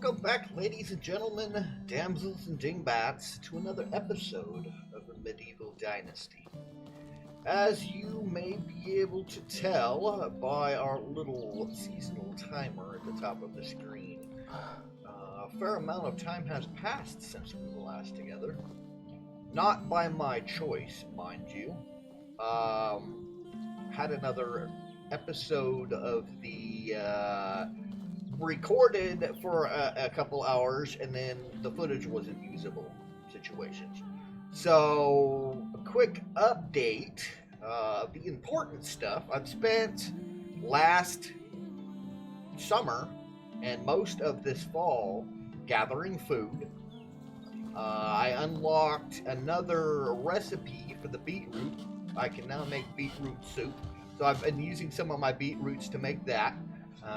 Welcome back, ladies and gentlemen, damsels and dingbats, to another episode of the Medieval Dynasty. As you may be able to tell by our little seasonal timer at the top of the screen, a fair amount of time has passed since we were last together. Not by my choice, mind you. Had another episode of the recorded for a couple hours, and then the footage wasn't usable situations. So, a quick update of the important stuff. I've spent last summer and most of this fall gathering food. I unlocked another recipe for the beetroot. I can now make beetroot soup. So I've been using some of my beetroots to make that.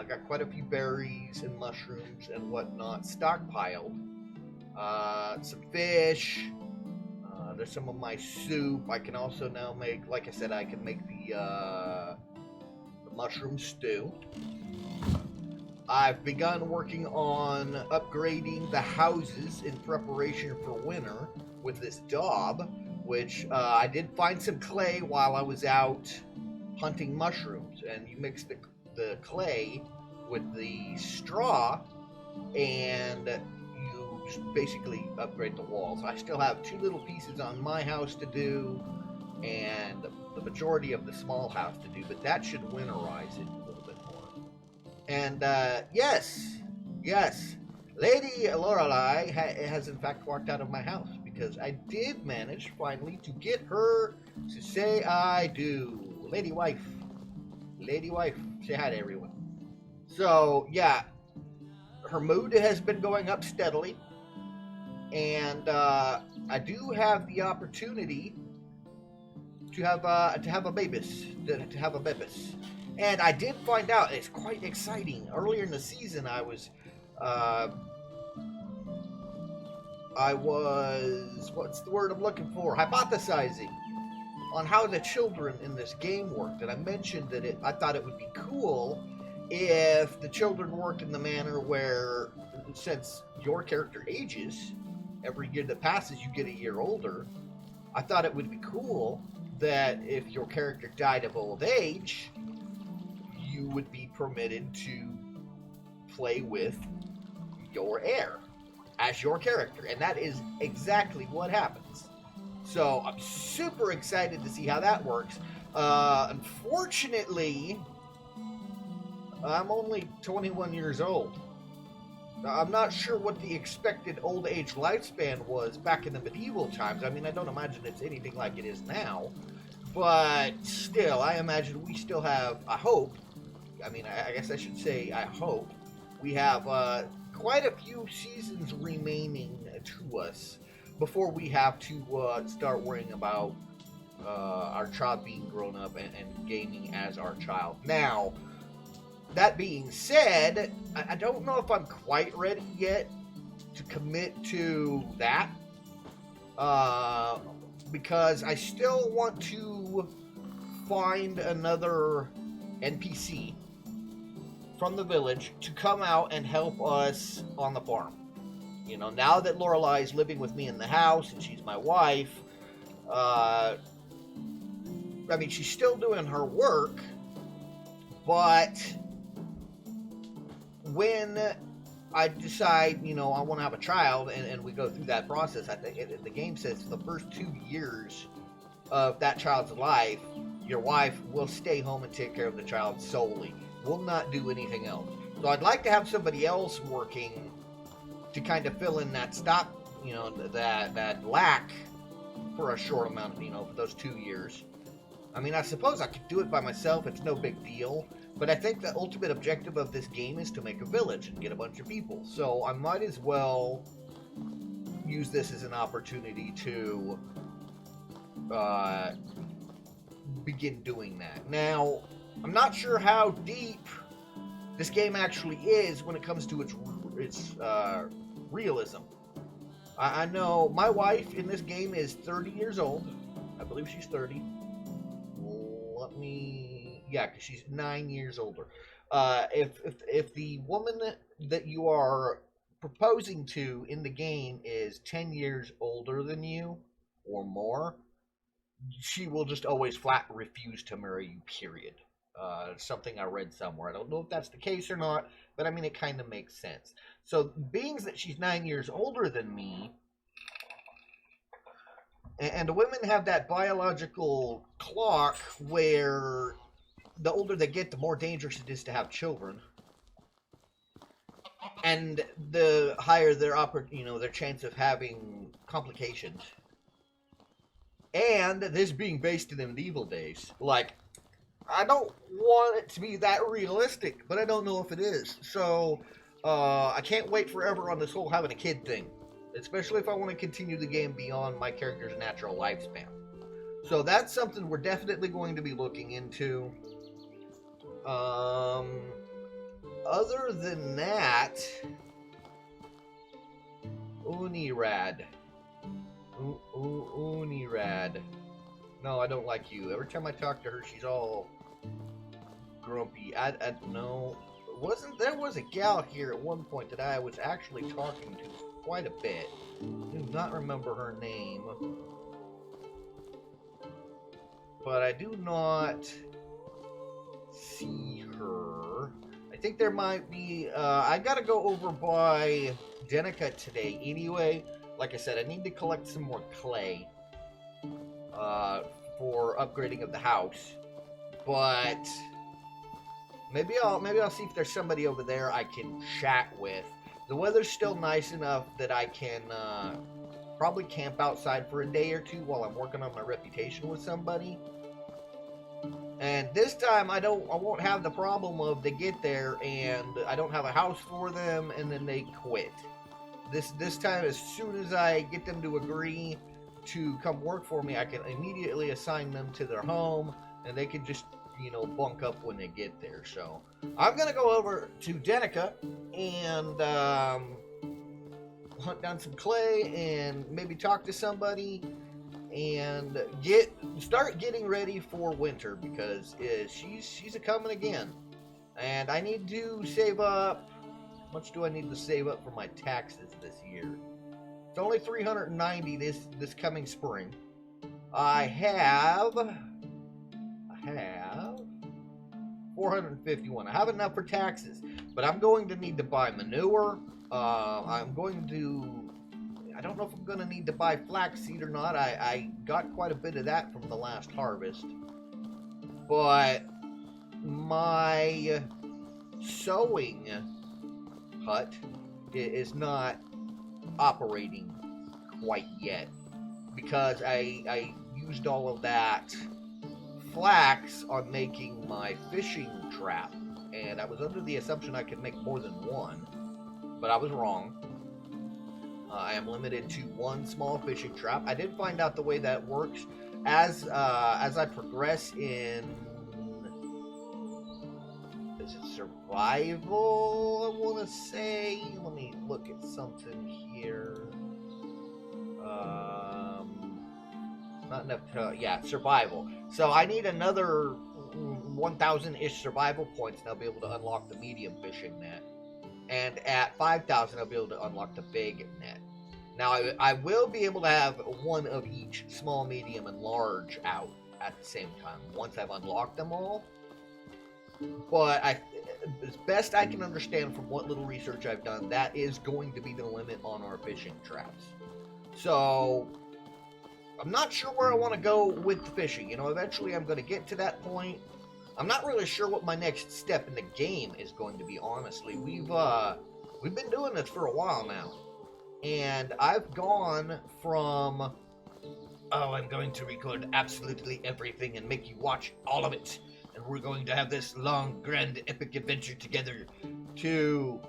Got quite a few berries and mushrooms and whatnot stockpiled. Some fish. There's some of my soup. I can also now make, like I said, I can make the mushroom stew. I've begun working on upgrading the houses in preparation for winter with this daub, which I did find some clay while I was out hunting mushrooms, and you mix the clay with the straw, and you just basically upgrade the walls. I still have two little pieces on my house to do, and the majority of the small house to do, but that should winterize it a little bit more. And yes, Lady Lorelei has in fact walked out of my house, because I did manage finally to get her to say I do. Lady wife, say hi to everyone. So yeah, her mood has been going up steadily, and I do have the opportunity to have a babies, and I did find out it's quite exciting. Earlier in the season, I was what's the word I'm looking for? Hypothesizing on how the children in this game worked, and I mentioned that I thought it would be cool if the children worked in the manner where, since your character ages, every year that passes you get a year older. I thought it would be cool that if your character died of old age, you would be permitted to play with your heir as your character, and that is exactly what happens. So I'm super excited to see how that works. Unfortunately, I'm only 21 years old. I'm not sure what the expected old age lifespan was back in the medieval times. I mean, I don't imagine it's anything like it is now. But still, I imagine we still have, I hope, I mean, I guess I should say I hope, we have quite a few seasons remaining to us before we have to start worrying about our child being grown up and gaming as our child. Now, that being said, I don't know if I'm quite ready yet to commit to that, because I still want to find another NPC from the village to come out and help us on the farm. You know, now that Lorelei is living with me in the house and she's my wife, I mean, she's still doing her work, but when I decide, you know, I want to have a child, and we go through that process, I think the game says for the first 2 years of that child's life, your wife will stay home and take care of the child solely. Will not do anything else. So I'd like to have somebody else working to kind of fill in that stop, you know, that lack for a short amount, you know, for those 2 years. I mean, I suppose I could do it by myself. It's no big deal. But I think the ultimate objective of this game is to make a village and get a bunch of people. So I might as well use this as an opportunity to begin doing that. Now, I'm not sure how deep this game actually is when it comes to its realism. I know my wife in this game is 30 years old. I believe she's 30. Because she's 9 years older. If the woman that you are proposing to in the game is 10 years older than you or more, she will just always flat refuse to marry you, period. Something I read somewhere. I don't know if that's the case or not, but I mean, it kind of makes sense. So, being that she's 9 years older than me, and the women have that biological clock where the older they get, the more dangerous it is to have children, and the higher their chance of having complications. And this being based in the medieval days, like, I don't want it to be that realistic, but I don't know if it is. So, I can't wait forever on this whole having a kid thing, especially if I want to continue the game beyond my character's natural lifespan. So that's something we're definitely going to be looking into. Other than that, Unirad. Unirad. No, I don't like you. Every time I talk to her, she's all grumpy. I no. There was a gal here at one point that I was actually talking to quite a bit. I do not remember her name. But I do not see her. I think there might be, I gotta go over by Denica today anyway. Like I said, I need to collect some more clay for upgrading of the house. But maybe I'll see if there's somebody over there I can chat with. The weather's still nice enough that I can probably camp outside for a day or two while I'm working on my reputation with somebody. And this time I won't have the problem of they get there and I don't have a house for them and then they quit. This time, as soon as I get them to agree to come work for me, I can immediately assign them to their home and they can just, bunk up when they get there. So I'm going to go over to Denica and hunt down some clay and maybe talk to somebody and start getting ready for winter, because she's a coming again. And I need to save up. How much do I need to save up for my taxes this year? It's only 390 this coming spring. I have 451. I have enough for taxes, but I'm going to need to buy manure. I don't know if I'm going to need to buy flaxseed or not. I got quite a bit of that from the last harvest. But my sewing hut is not operating quite yet because I used all of that flax on making my fishing trap, and I was under the assumption I could make more than one, but I was wrong. I am limited to one small fishing trap. I did find out the way that works as I progress in. Is it survival? I want to say. Let me look at something here. Not enough. Survival. So I need another 1,000-ish survival points, and I'll be able to unlock the medium fishing net. And at 5,000, I'll be able to unlock the big net. Now, I will be able to have one of each, small, medium, and large, out at the same time once I've unlocked them all. But as best I can understand from what little research I've done, that is going to be the limit on our fishing traps. So I'm not sure where I want to go with the fishing. Eventually I'm going to get to that point. I'm not really sure what my next step in the game is going to be, honestly. We've been doing this for a while now. And I've gone from, I'm going to record absolutely everything and make you watch all of it, and we're going to have this long, grand, epic adventure together, to,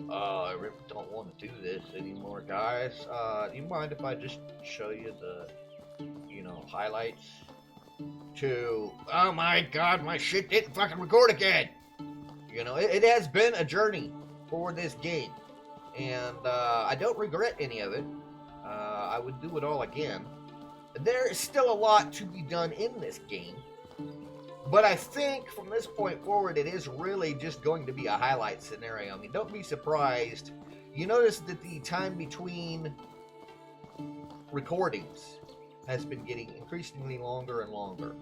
I really don't want to do this anymore, guys. Do you mind if I just show you the, highlights? To, oh my god, my shit didn't fucking record again! It has been a journey for this game. And I don't regret any of it. I would do it all again. There is still a lot to be done in this game. But I think from this point forward, it is really just going to be a highlight scenario. I mean, don't be surprised you notice that the time between recordings has been getting increasingly longer and longer.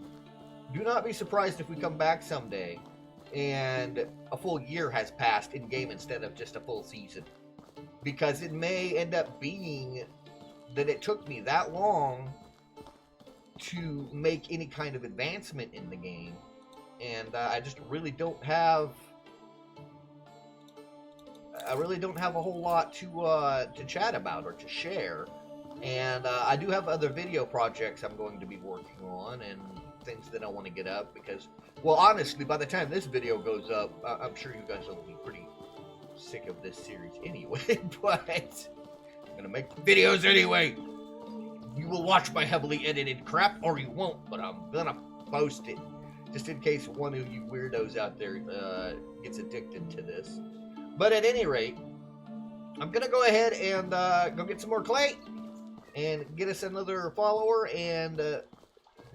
Do not be surprised if we come back someday and a full year has passed in game instead of just a full season. Because it may end up being that it took me that long to make any kind of advancement in the game, and I just really don't have a whole lot to chat about or to share. And I do have other video projects I'm going to be working on and things that I want to get up because, well, honestly, by the time this video goes up, I'm sure you guys will be pretty sick of this series anyway, but I'm going to make videos anyway. You will watch my heavily edited crap, or you won't, but I'm going to post it, just in case one of you weirdos out there gets addicted to this. But at any rate, I'm going to go ahead and go get some more clay and get us another follower, and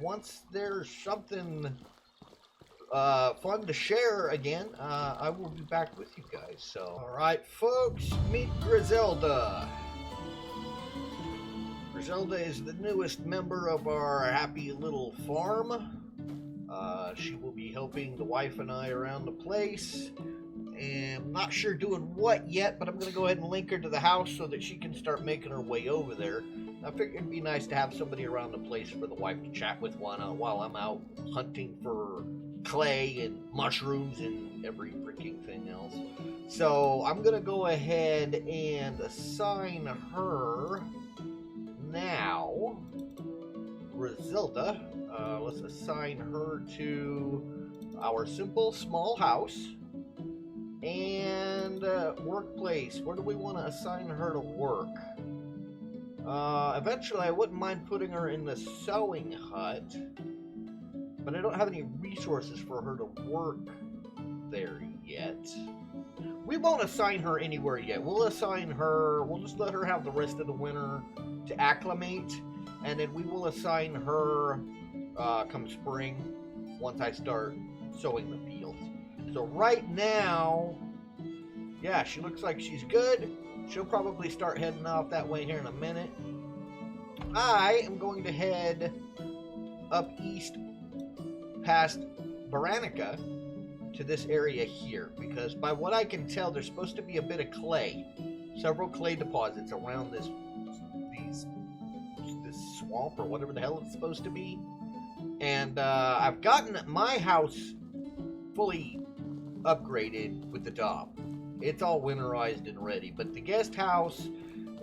once there's something fun to share again, I will be back with you guys. So, alright folks, meet Griselda. Griselda is the newest member of our happy little farm. She will be helping the wife and I around the place. And I'm not sure doing what yet, but I'm going to go ahead and link her to the house so that she can start making her way over there. I figured it'd be nice to have somebody around the place for the wife to chat with while I'm out hunting for clay and mushrooms and every freaking thing else. So I'm going to go ahead and assign her now. Griselda. Let's assign her to our simple small house. And workplace. Where do we want to assign her to work? Eventually, I wouldn't mind putting her in the sewing hut, but I don't have any resources for her to work there yet. We won't assign her anywhere yet. We'll just let her have the rest of the winter to acclimate, and then we will assign her come spring once I start sowing the fields. So right now, yeah, she looks like she's good. She'll probably start heading off that way here in a minute. I am going to head up east past Baranica to this area here, because by what I can tell, there's supposed to be a bit of clay, several clay deposits around this swamp or whatever the hell it's supposed to be. And I've gotten my house fully upgraded with the top. It's all winterized and ready, but the guest house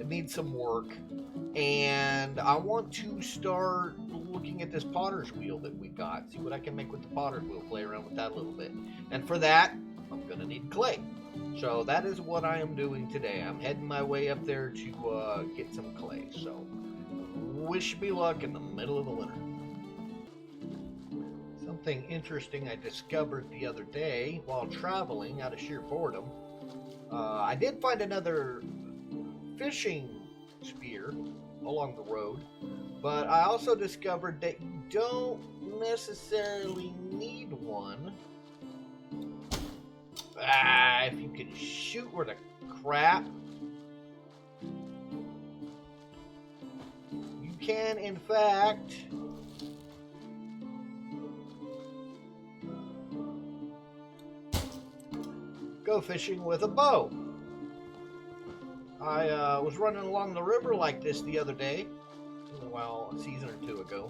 needs some work, and I want to start looking at this potter's wheel that we got, see what I can make with the potter's wheel, play around with that a little bit. And for that, I'm gonna need clay. So that is what I am doing today. I'm heading my way up there to get some clay. So wish me luck in the middle of the winter. Something interesting I discovered the other day while traveling out of sheer boredom. I did find another fishing spear along the road, but I also discovered that you don't necessarily need one. If you can shoot worth a crap, you can in fact go fishing with a bow. I was running along the river like this the other day, well, a season or two ago,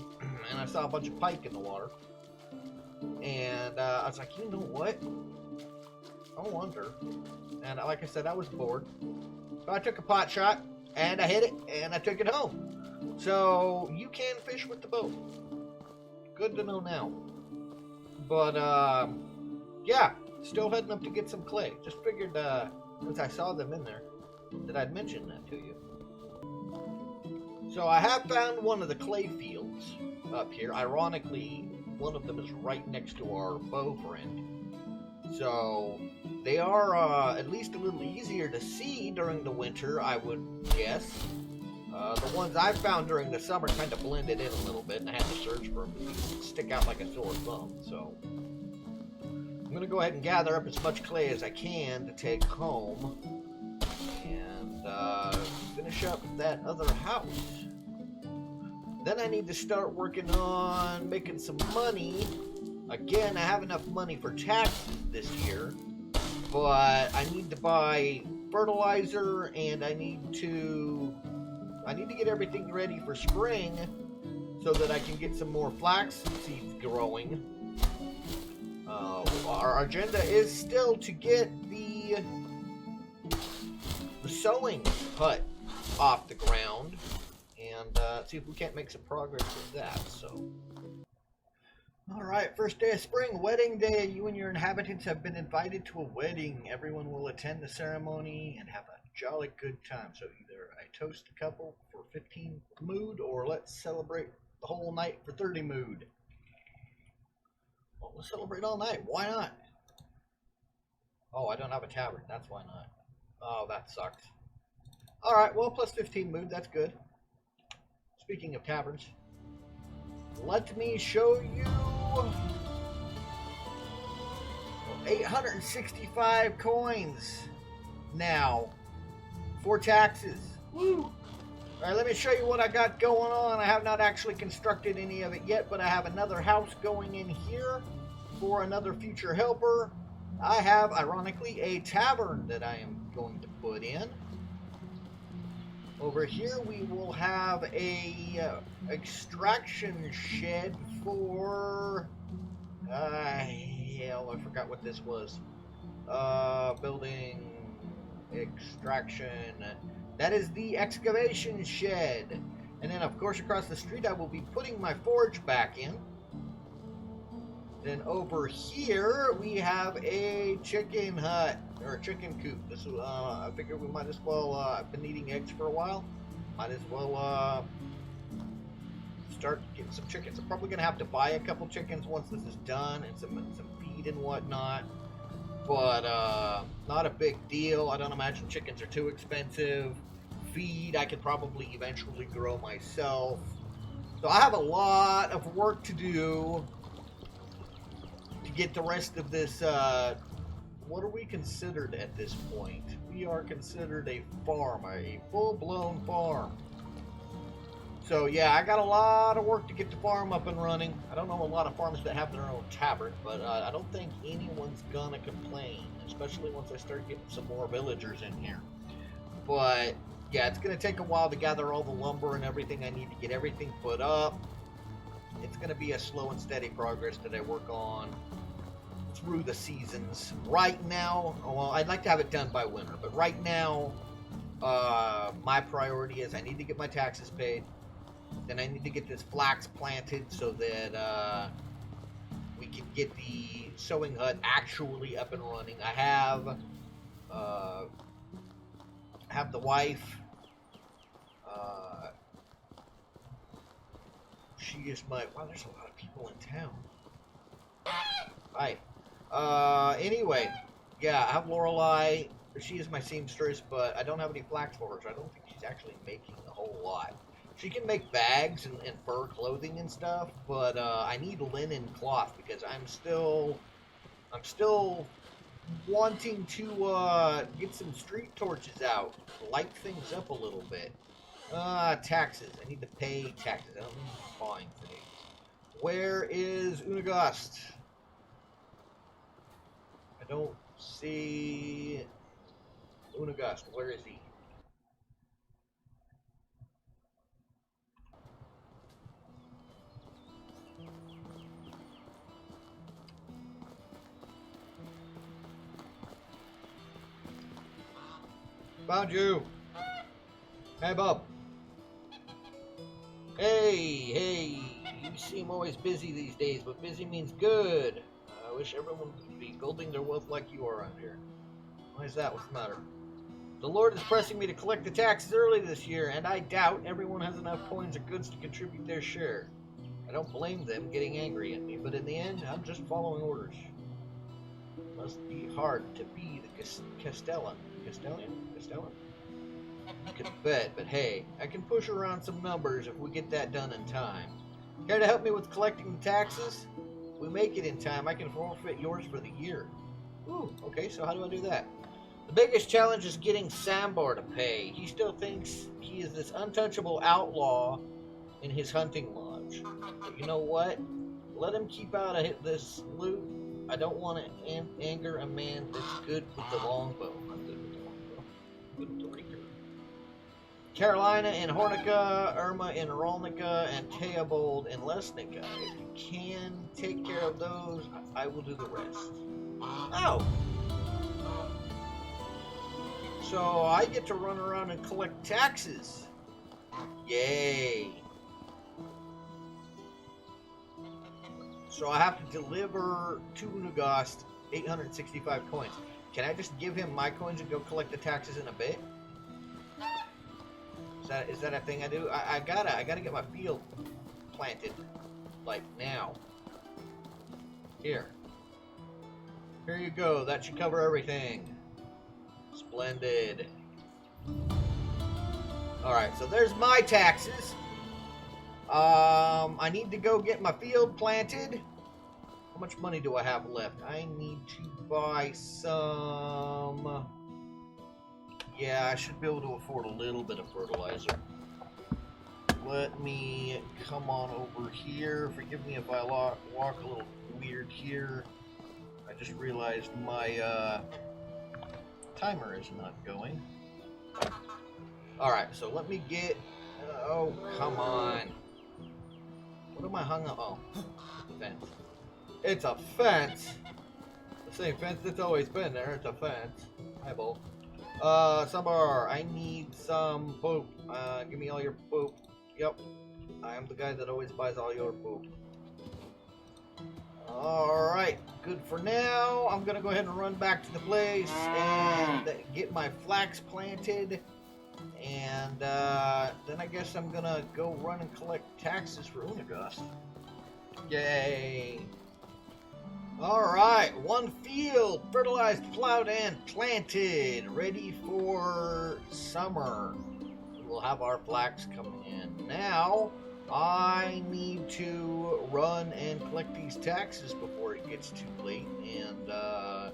and I saw a bunch of pike in the water. And I was like, you know what? I wonder. And like I said, I was bored. So I took a pot shot, and I hit it, and I took it home. So you can fish with the bow. Good to know now. But, yeah. Still heading up to get some clay. Just figured, since I saw them in there, that I'd mention that to you. So I have found one of the clay fields up here. Ironically, one of them is right next to our bow friend. So they are at least a little easier to see during the winter, I would guess. The ones I found during the summer kind of blended in a little bit, and I had to search for them to stick out like a sore thumb. So I'm going to go ahead and gather up as much clay as I can to take home. And finish up that other house. Then I need to start working on making some money. Again, I have enough money for taxes this year, but I need to buy fertilizer, and I need to get everything ready for spring so that I can get some more flax seeds growing. Our agenda is still to get the sewing hut off the ground, and see if we can't make some progress with that. So, all right, first day of spring, wedding day. You and your inhabitants have been invited to a wedding. Everyone will attend the ceremony and have a jolly good time. So either I toast a couple for 15 mood, or let's celebrate the whole night for 30 mood. Well, let's celebrate all night. Why not? Oh, I don't have a tavern. That's why not. Oh, that sucks. All right, well, plus 15 mood. That's good. Speaking of taverns, let me show you 865 coins now for taxes. Woo! All right, let me show you what I got going on. I have not actually constructed any of it yet, but I have another house going in here for another future helper. I have, ironically, a tavern that I am going to put in. Over here we will have a extraction shed for hell, I forgot what this was. Building extraction. That is the excavation shed. And then of course across the street I will be putting my forge back in. Then over here we have a chicken hut, or a chicken coop. This is, I figured we might as well, I've been eating eggs for a while. Might as well start getting some chickens. I'm probably gonna have to buy a couple chickens once this is done, and some feed and whatnot. But not a big deal. I don't imagine chickens are too expensive. Feed I could probably eventually grow myself. So I have a lot of work to do to get the rest of this. What are we considered at this point? We are considered a farm, a full-blown farm. So yeah, I got a lot of work to get the farm up and running. I don't know a lot of farms that have their own tavern, but I don't think anyone's gonna complain, especially once I start getting some more villagers in here. But yeah, it's gonna take a while to gather all the lumber and everything I need to get everything put up. It's gonna be a slow and steady progress that I work on through the seasons. Right now, well, I'd like to have it done by winter, but right now, my priority is I need to get my taxes paid. Then I need to get this flax planted so that we can get the sewing hut actually up and running. I have the wife. She is my. Wow, there's a lot of people in town. Hi. Anyway, yeah, I have Lorelei. She is my seamstress, but I don't have any flax for her, so I don't think she's actually making a whole lot. She can make bags and fur clothing and stuff, but I need linen cloth because I'm still wanting to get some street torches out, light things up a little bit. Taxes. I need to pay taxes. I don't need to find things. Where is Unagast? I don't see Unagast. Where is he? Found you. Hey, Bob. Hey, you seem always busy these days, but busy means good. I wish everyone could be building their wealth like you are around here. Why is that? What's the matter? The Lord is pressing me to collect the taxes early this year, and I doubt everyone has enough coins or goods to contribute their share. I don't blame them getting angry at me, but in the end, I'm just following orders. It must be hard to be the Castellan. Castellan? You can bet, but hey, I can push around some numbers if we get that done in time. Care to help me with collecting the taxes? If we make it in time, I can forfeit yours for the year. Ooh, okay, so how do I do that? The biggest challenge is getting Sambar to pay. He still thinks he is this untouchable outlaw in his hunting lodge. But you know what? Let him keep out of this loot. I don't want to anger a man that's good with the longbow. I'm good with the longbow. I'm good with the rapier. Carolina and Hornica, Irma and Rolnica, and Teobold and Lesnica. If you can take care of those, I will do the rest. Oh! So I get to run around and collect taxes. Yay! So I have to deliver to Unagast 865 coins. Can I just give him my coins and go collect the taxes in a bit? Is that a thing I do? I gotta get my field planted, like now. Here you go. That should cover everything. Splendid. Alright, so there's my taxes. I need to go get my field planted. How much money do I have left? I need to buy some... Yeah, I should be able to afford a little bit of fertilizer. Let me come on over here. Forgive me if I walk a little weird here. I just realized my timer is not going. Alright, so let me get... oh, come on. What am I hung up? Oh, fence. It's a fence! The same fence that's always been there. It's a fence. Hi, Bull. Sambar, I need some poop. Give me all your poop. Yep. I am the guy that always buys all your poop. Alright, good for now. I'm gonna go ahead and run back to the place and get my flax planted. And then I guess I'm gonna go run and collect taxes for Unagast. Yay! Alright, one field, fertilized, plowed, and planted, ready for summer. We will have our flax coming in. Now, I need to run and collect these taxes before it gets too late, and I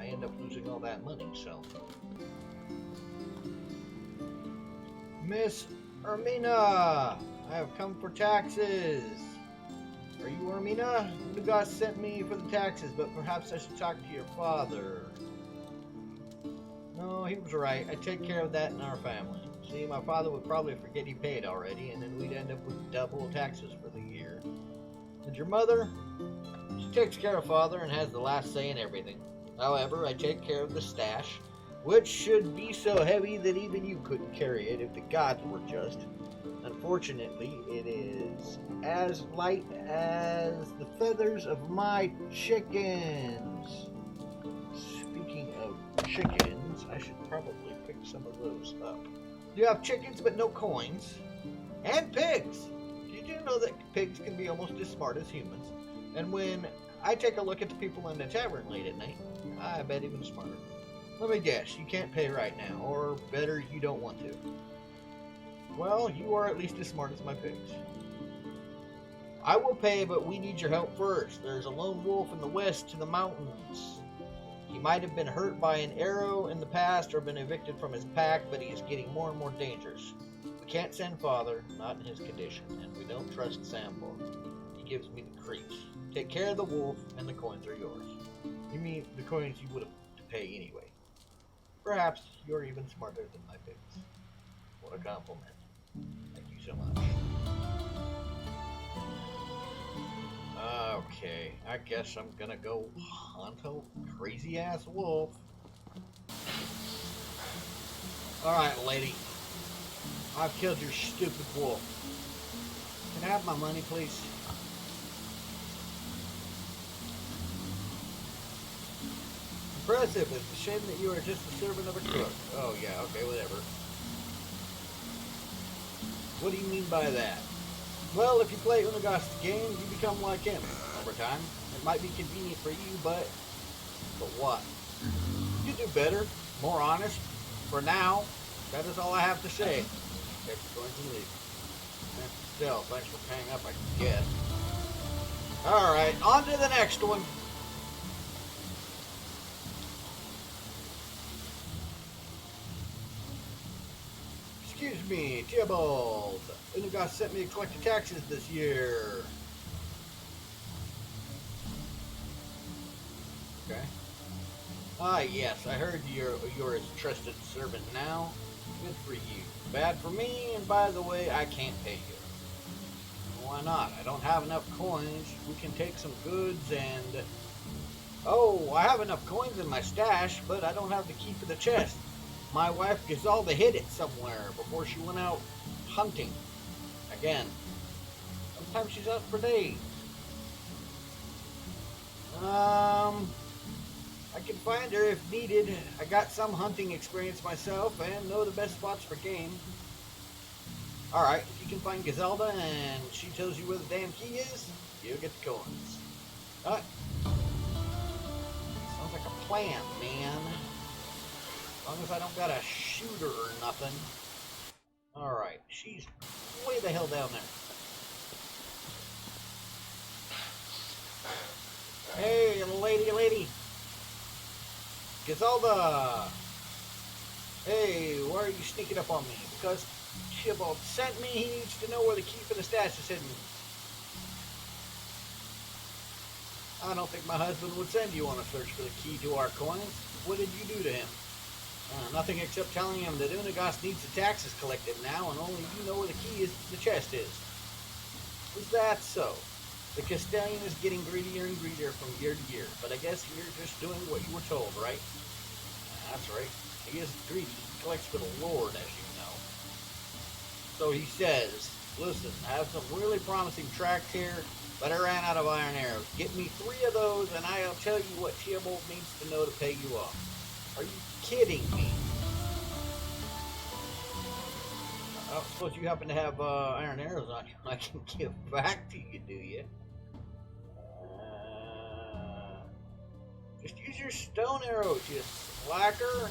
end up losing all that money, so. Miss Ermina, I have come for taxes. Are you Ermina? Unagast sent me for the taxes, but perhaps I should talk to your father. No, he was right. I take care of that in our family. See, my father would probably forget he paid already, and then we'd end up with double taxes for the year. And your mother? She takes care of father and has the last say in everything. However, I take care of the stash, which should be so heavy that even you couldn't carry it if the gods were just. Unfortunately, it is as light as the feathers of my chickens. Speaking of chickens, I should probably pick some of those up. You have chickens but no coins. And pigs! Did you know that pigs can be almost as smart as humans? And when I take a look at the people in the tavern late at night, I bet even smarter. Let me guess, you can't pay right now, or better, you don't want to. Well, you are at least as smart as my pigs. I will pay, but we need your help first. There's a lone wolf in the west to the mountains. He might have been hurt by an arrow in the past or been evicted from his pack, but he is getting more and more dangerous. We can't send father, not in his condition, and we don't trust Sambo. He gives me the creeps. Take care of the wolf, and the coins are yours. You mean the coins you would have to pay anyway. Perhaps you're even smarter than my pigs. What a compliment. Thank you so much. Okay, I guess I'm gonna go hunt a crazy-ass wolf. Alright, lady. I've killed your stupid wolf. Can I have my money, please? Impressive. It's a shame that you are just a servant of a crook. Oh, yeah, okay, whatever. What do you mean by that? Well, if you play Unagast's games, you become like him over time. It might be convenient for you, but what? You do better, more honest. For now, that is all I have to say. Okay, going to leave. Still, thanks for paying up, I guess. Alright, on to the next one. Excuse me, Tybalt. Unagos sent me to collect the taxes this year. Okay. Ah, yes, I heard you're his trusted servant now. Good for you. Bad for me, and by the way, I can't pay you. Why not? I don't have enough coins. We can take some goods and... Oh, I have enough coins in my stash, but I don't have the key for the chest. My wife Gazalda hid it somewhere before she went out hunting. Again. Sometimes she's out for days. I can find her if needed. I got some hunting experience myself and know the best spots for game. Alright, if you can find Gazalda and she tells you where the damn key is, you'll get the coins. Alright. Sounds like a plan, man. As long as I don't gotta shoot her or nothing. Alright, she's way the hell down there. Hey, lady. Gazalda! Hey, why are you sneaking up on me? Because Tybalt sent me, he needs to know where the key for the stash is hidden. I don't think my husband would send you on a search for the key to our coins. What did you do to him? Nothing except telling him that Unagos needs the taxes collected now, and only you know where the key is, the chest is. Is that so? The Castellan is getting greedier and greedier from year to year, but I guess you're just doing what you were told, right? That's right. He is greedy. He collects for the Lord, as you know. So he says, listen, I have some really promising tracks here, but I ran out of iron arrows. Get me 3 of those, and I'll tell you what Tybalt needs to know to pay you off. Are you kidding me? I don't suppose you happen to have iron arrows on you I can give back to you, do you? Just use your stone arrows, you slacker.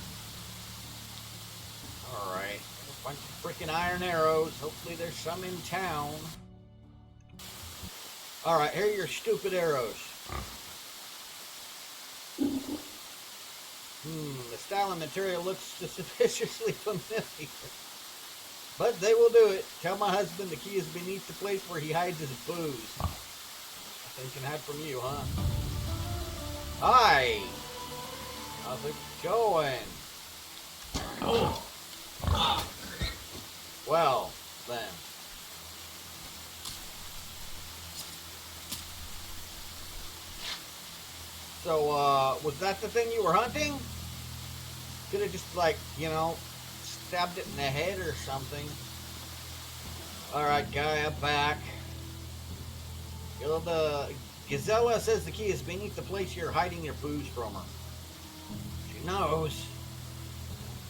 Alright, a bunch of freaking iron arrows. Hopefully there's some in town. Alright, here are your stupid arrows. The style and material looks suspiciously familiar. But they will do it. Tell my husband the key is beneath the place where he hides his booze. Nothing can hide from you, huh? Hi! How's it going? Well, then. So, was that the thing you were hunting? Could have just, like, you know, stabbed it in the head or something. Alright, guy, I'm back. The Gazella says the key is beneath the place you're hiding your booze from her. She knows.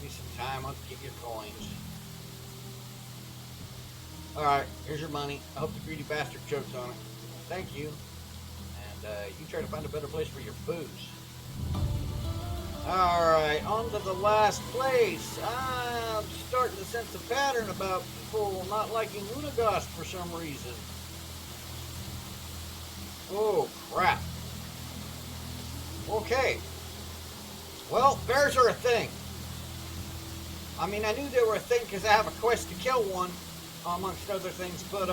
Give me some time, I'll get your coins. Alright, here's your money. I hope the greedy bastard chokes on it. Thank you. And you try to find a better place for your booze. Alright, on to the last place. I'm starting to sense a pattern about people not liking Unagos for some reason. Oh, crap. Okay. Well, bears are a thing. I mean, I knew they were a thing because I have a quest to kill one, amongst other things, but,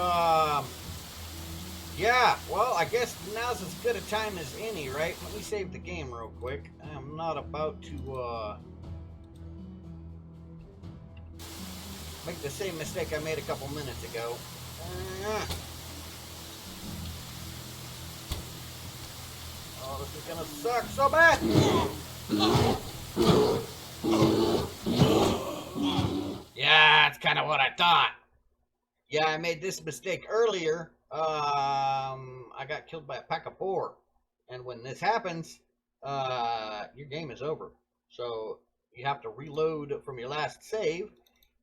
yeah, well, I guess now's as good a time as any, right? Let me save the game real quick. I'm not about to, make the same mistake I made a couple minutes ago. Oh, this is gonna suck so bad! Yeah, that's kind of what I thought. Yeah, I made this mistake earlier. I got killed by a pack of boar. And when this happens, your game is over. So you have to reload from your last save.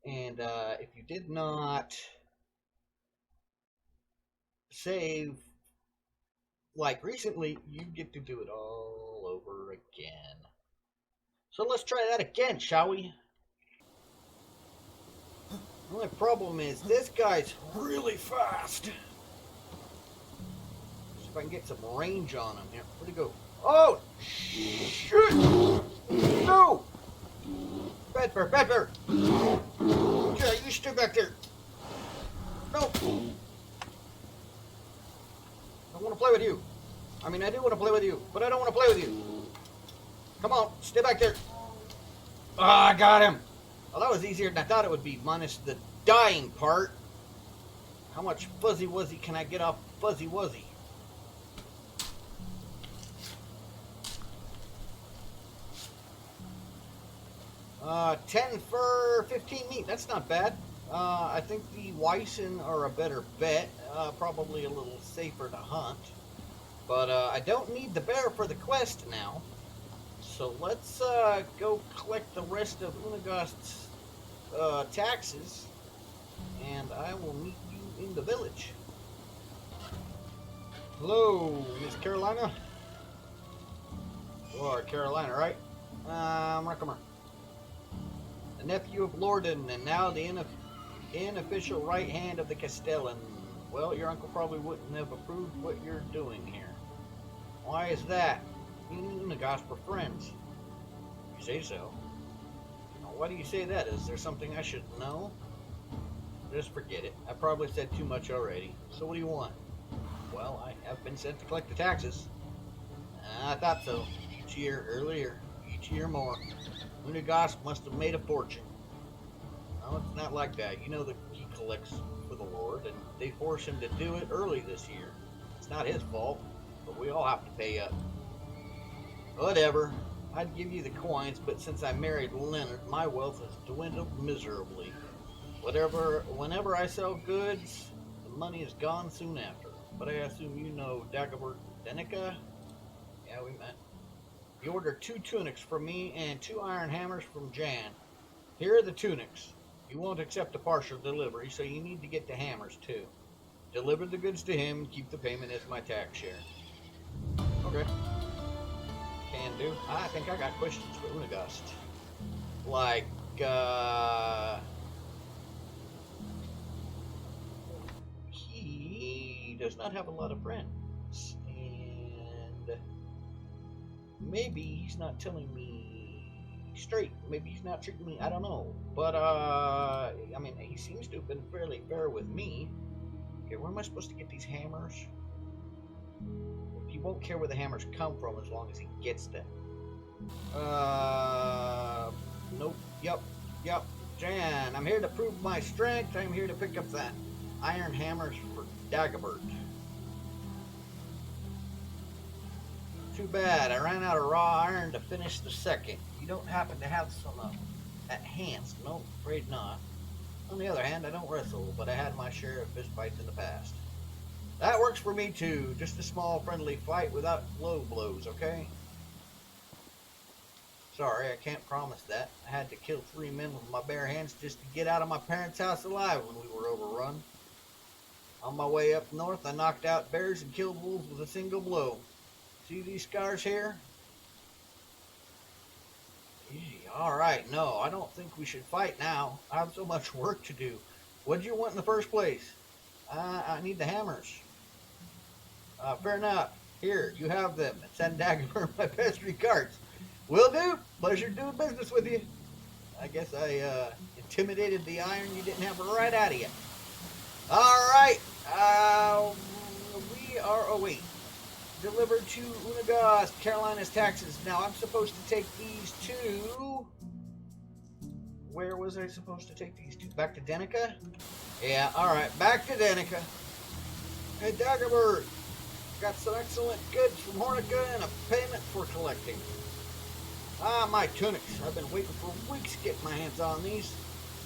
And if you did not save like recently, you get to do it all over again. So let's try that again, shall we? The only problem is this guy's really fast. See if I can get some range on him here. Where'd he go? Oh, shit! No! Bedford! Yeah, you You stay back there. No. I don't want to play with you. I mean, I do want to play with you, but I don't want to play with you. Come on, stay back there. Ah, I got him. Well, that was easier than I thought it would be, minus the dying part. How much Fuzzy Wuzzy can I get off Fuzzy Wuzzy? Uh, 10 for 15 meat. That's not bad. I think the Wyson are a better bet. Probably a little safer to hunt. But I don't need the bear for the quest now. So let's go collect the rest of Unagast's taxes. And I will meet you in the village. Hello, Miss Carolina. You are Carolina, right? Come on. The nephew of Lorden, and now the unofficial right hand of the Castellan. Well, your uncle probably wouldn't have approved what you're doing here. Why is that? You and Unagast were friends. You say so. Now, why do you say that? Is there something I should know? Just forget it. I probably said too much already. So what do you want? Well, I have been sent to collect the taxes. I thought so. Each year earlier. Each year more. Unagast must have made a fortune. No, it's not like that. You know that he collects for the Lord, and they force him to do it early this year. It's not his fault, but we all have to pay up. Whatever. I'd give you the coins, but since I married Leonard, my wealth has dwindled miserably. Whenever I sell goods, the money is gone soon after. But I assume you know Dagobert Denica? Yeah, we met. You ordered 2 tunics from me and 2 iron hammers from Jan. Here are the tunics. You won't accept a partial delivery, so you need to get the hammers too. Deliver the goods to him, keep the payment as my tax share. Okay. Can do. I think I got questions for Unagast. Like, he does not have a lot of friends. And maybe he's not telling me straight. Maybe he's not treating me, I don't know. But, I mean, he seems to have been fairly fair with me. Okay, where am I supposed to get these hammers? He won't care where the hammers come from as long as he gets them. Nope. Yep. Jan, I'm here to prove my strength. I'm here to pick up that iron hammers for Dagobert. Too bad. I ran out of raw iron to finish the second. You don't happen to have some at hands? No, afraid not. On the other hand, I don't wrestle, but I had my share of fistfights in the past. That works for me too. Just a small friendly fight without low blows, okay? Sorry, I can't promise that. I had to kill 3 men with my bare hands just to get out of my parents' house alive when we were overrun. On my way up north, I knocked out bears and killed wolves with a single blow. See these scars here? Easy. Alright, no, I don't think we should fight now. I have so much work to do. What did you want in the first place? I need the hammers. Fair enough. Here, you have them. Send Dagobert my best regards. Will do. Pleasure doing business with you. I guess I intimidated the iron. You didn't have it right out of you. Alright. We are... Oh, wait. Delivered to Unagast, Carolina's taxes. Now, I'm supposed to take these to... Where was I supposed to take these to? Back to Denica? Yeah, alright. Back to Denica. Hey, Dagobert. Got some excellent goods from Hornica and a payment for collecting. Ah, my tunics. I've been waiting for weeks to get my hands on these.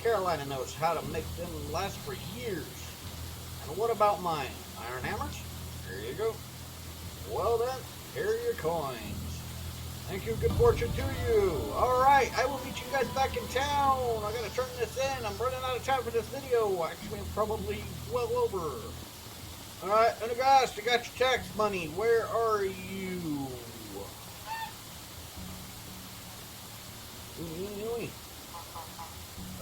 Carolina knows how to make them last for years. And what about mine? Iron hammers? Here you go. Well then, here are your coins. Thank you, good fortune to you. Alright, I will meet you guys back in town. I gotta turn this in. I'm running out of time for this video. Actually, I'm probably well over. Alright, Unagast, I got your tax money. Where are you?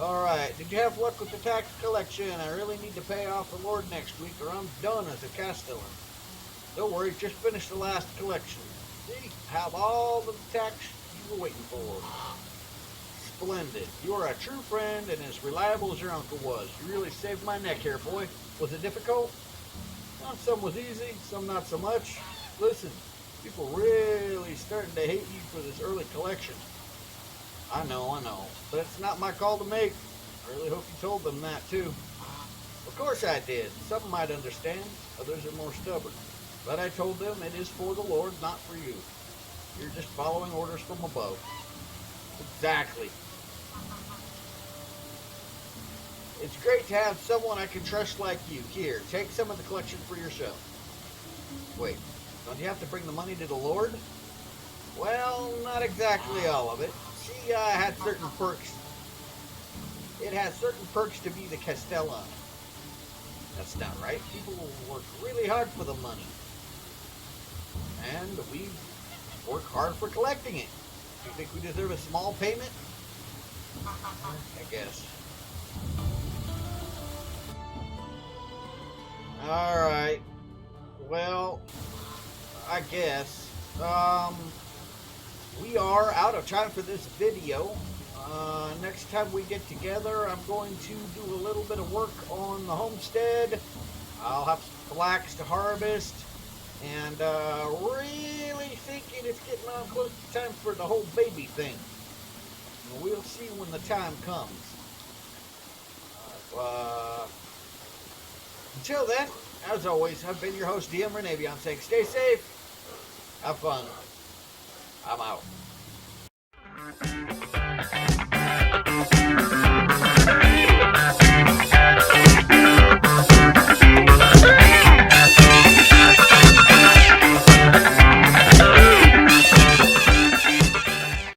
Alright, did you have luck with the tax collection? I really need to pay off the Lord next week or I'm done as a Castellan. Don't worry, just finished the last collection. See, have all the tax you were waiting for. splendid. You are a true friend and as reliable as your uncle was. You really saved my neck here, boy. Was it difficult? Well, some was easy, some not so much. Listen, people really starting to hate you for this early collection. I know, but it's not my call to make. I really hope you told them that, too. Of course I did. Some might understand, others are more stubborn. But I told them it is for the Lord, not for you. You're just following orders from above. Exactly. It's great to have someone I can trust like you. Here, take some of the collection for yourself. Wait, don't you have to bring the money to the Lord? Well, not exactly all of it. She had certain perks. It has certain perks to be the Castellan. That's not right. People work really hard for the money. And we work hard for collecting it. Do you think we deserve a small payment? I guess. Alright. Well, I guess. We are out of time for this video. Next time we get together, I'm going to do a little bit of work on the homestead. I'll have some flax to harvest. And really thinking it's getting on close to time for the whole baby thing. We'll see when the time comes. Until then, as always, I've been your host, DM Renavion, saying stay safe, have fun. I'm out.